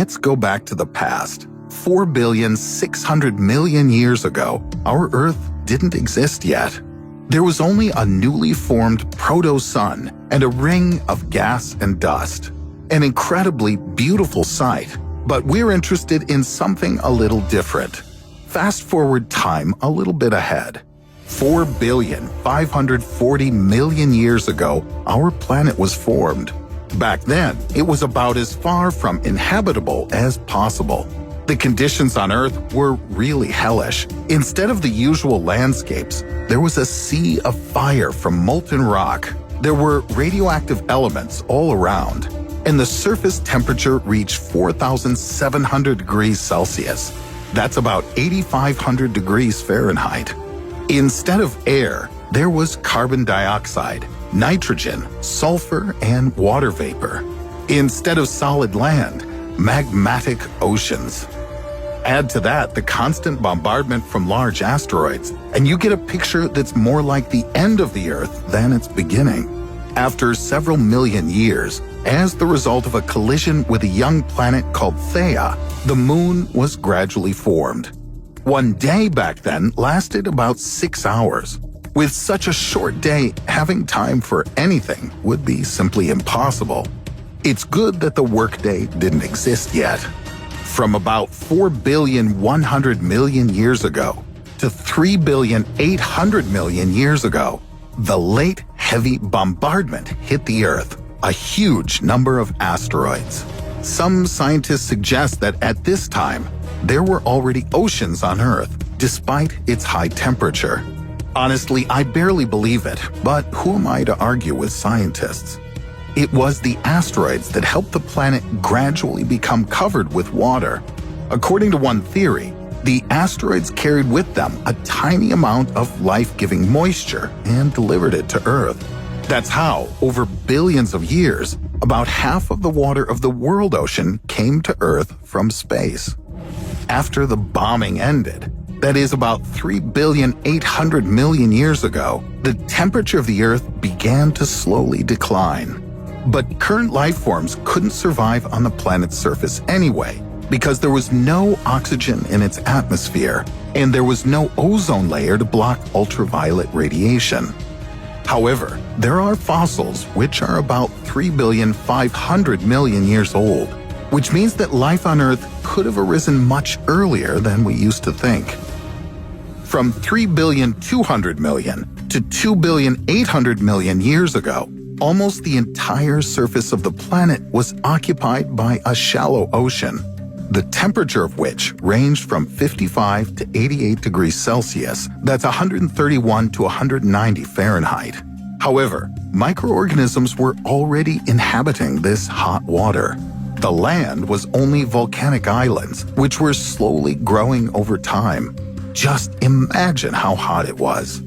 Let's go back to the past. 4,600,000,000 years ago, our Earth didn't exist yet. There was only a newly formed proto-sun and a ring of gas and dust. An incredibly beautiful sight, but we're interested in something a little different. Fast forward time a little bit ahead. 4,540,000,000 years ago, our planet was formed. Back then, it was about as far from inhabitable as possible. The conditions on Earth were really hellish. Instead of the usual landscapes, there was a sea of fire from molten rock. There were radioactive elements all around, and the surface temperature reached 4,700 degrees Celsius. That's about 8,500 degrees Fahrenheit. Instead of air, there was carbon dioxide, nitrogen, sulfur, and water vapor. Instead of solid land, magmatic oceans. Add to that the constant bombardment from large asteroids, and you get a picture that's more like the end of the Earth than its beginning. After several million years, as the result of a collision with a young planet called Theia, the Moon was gradually formed. One day back then lasted about 6 hours. With such a short day, having time for anything would be simply impossible. It's good that the workday didn't exist yet. From about 4,100,000,000 years ago to 3,800,000,000 years ago, the late heavy bombardment hit the Earth, a huge number of asteroids. Some scientists suggest that at this time, there were already oceans on Earth, despite its high temperature. Honestly, I barely believe it, but who am I to argue with scientists? It was the asteroids that helped the planet gradually become covered with water. According to one theory, the asteroids carried with them a tiny amount of life-giving moisture and delivered it to Earth. That's how, over billions of years, about half of the water of the world ocean came to Earth from space. After the bombing ended, that is about 3,800,000,000 years ago, the temperature of the Earth began to slowly decline. But current life forms couldn't survive on the planet's surface anyway, because there was no oxygen in its atmosphere, and there was no ozone layer to block ultraviolet radiation. However, there are fossils which are about 3,500,000,000 years old, which means that life on Earth could have arisen much earlier than we used to think. From 3,200,000,000 to 2,800,000,000 years ago, almost the entire surface of the planet was occupied by a shallow ocean, the temperature of which ranged from 55 to 88 degrees Celsius, that's 131 to 190 Fahrenheit. However, microorganisms were already inhabiting this hot water. The land was only volcanic islands, which were slowly growing over time. Just imagine how hot it was.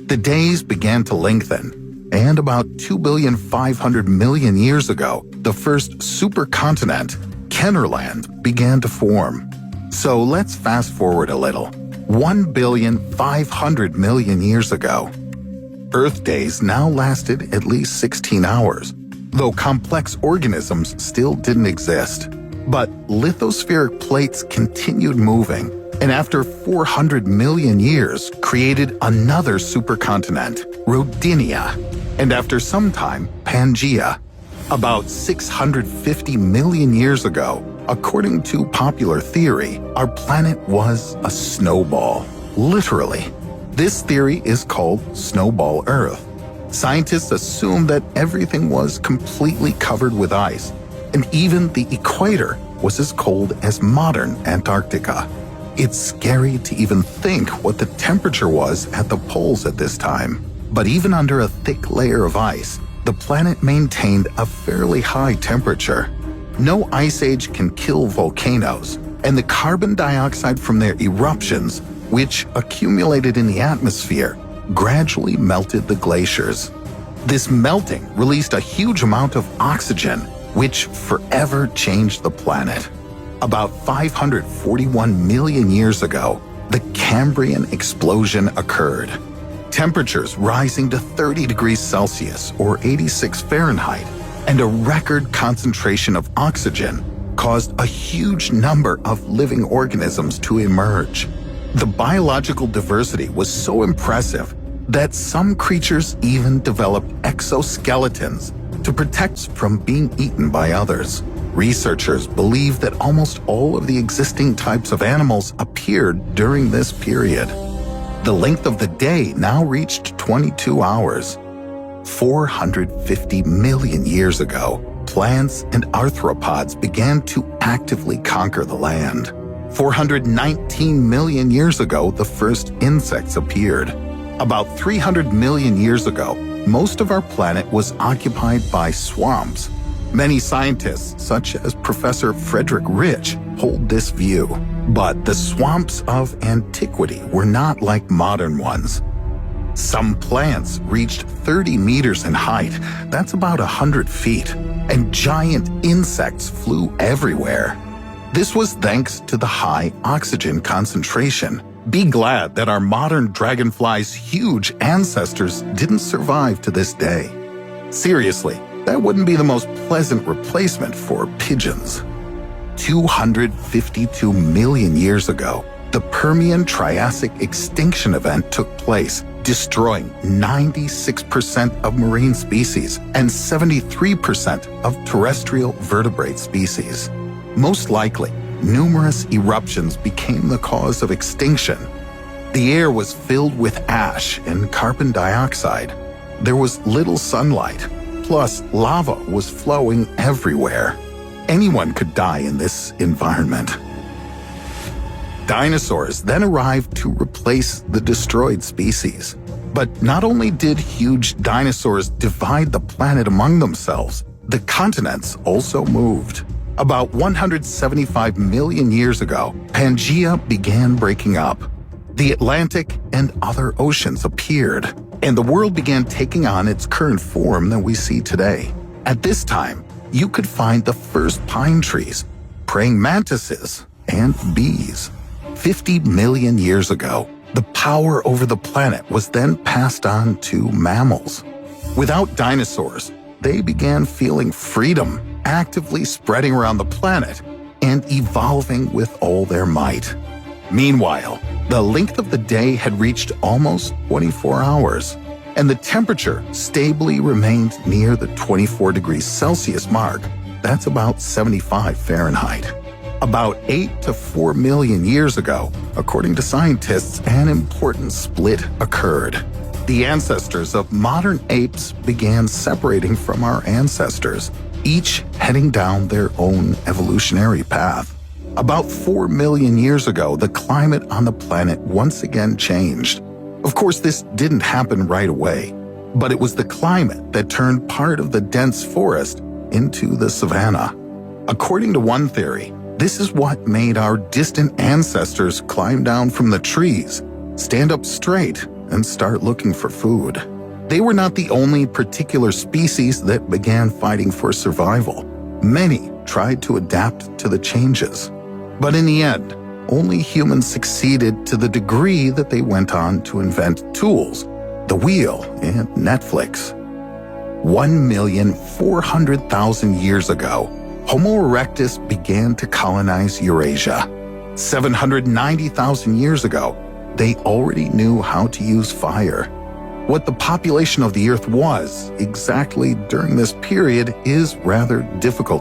The days began to lengthen, and about 2,500,000,000 years ago, the first supercontinent, Kennerland, began to form. So let's fast forward a little. 1,500,000,000 years ago. Earth days now lasted at least 16 hours, though complex organisms still didn't exist. But lithospheric plates continued moving, and after 400 million years created another supercontinent, Rodinia, and after some time, Pangaea. About 650 million years ago, according to popular theory, our planet was a snowball, literally. This theory is called Snowball Earth. Scientists assume that everything was completely covered with ice, and even the equator was as cold as modern Antarctica. It's scary to even think what the temperature was at the poles at this time. But even under a thick layer of ice, the planet maintained a fairly high temperature. No ice age can kill volcanoes, and the carbon dioxide from their eruptions, which accumulated in the atmosphere, gradually melted the glaciers. This melting released a huge amount of oxygen, which forever changed the planet. About 541 million years ago, the Cambrian explosion occurred. Temperatures rising to 30 degrees Celsius or 86 Fahrenheit, and a record concentration of oxygen caused a huge number of living organisms to emerge. The biological diversity was so impressive that some creatures even developed exoskeletons to protect from being eaten by others. Researchers believe that almost all of the existing types of animals appeared during this period. The length of the day now reached 22 hours. 450 million years ago, plants and arthropods began to actively conquer the land. 419 million years ago, the first insects appeared. About 300 million years ago, most of our planet was occupied by swamps. Many scientists, such as Professor Frederick Rich, hold this view. But the swamps of antiquity were not like modern ones. Some plants reached 30 meters in height, that's about 100 feet, and giant insects flew everywhere. This was thanks to the high oxygen concentration. Be glad that our modern dragonfly's huge ancestors didn't survive to this day. Seriously, that wouldn't be the most pleasant replacement for pigeons. 252 million years ago, the Permian-Triassic extinction event took place, destroying 96% of marine species and 73% of terrestrial vertebrate species. Most likely, numerous eruptions became the cause of extinction. The air was filled with ash and carbon dioxide. There was little sunlight, plus lava was flowing everywhere. Anyone could die in this environment. Dinosaurs then arrived to replace the destroyed species. But not only did huge dinosaurs divide the planet among themselves, the continents also moved. About 175 million years ago, Pangaea began breaking up. The Atlantic and other oceans appeared, and the world began taking on its current form that we see today. At this time, you could find the first pine trees, praying mantises, and bees. 50 million years ago, the power over the planet was then passed on to mammals. Without dinosaurs, they began feeling freedom, actively spreading around the planet and evolving with all their might. Meanwhile, the length of the day had reached almost 24 hours, and the temperature stably remained near the 24 degrees Celsius mark. That's about 75 Fahrenheit. About 8 to 4 million years ago, according to scientists, an important split occurred. The ancestors of modern apes began separating from our ancestors, each heading down their own evolutionary path. About 4 million years ago, the climate on the planet once again changed. Of course, this didn't happen right away, but it was the climate that turned part of the dense forest into the savanna. According to one theory, this is what made our distant ancestors climb down from the trees, stand up straight, and start looking for food. They were not the only particular species that began fighting for survival. Many tried to adapt to the changes. But in the end, only humans succeeded to the degree that they went on to invent tools, the wheel, and Netflix. 1,400,000 years ago, Homo erectus began to colonize Eurasia. 790,000 years ago, they already knew how to use fire. What the population of the Earth was exactly during this period is rather difficult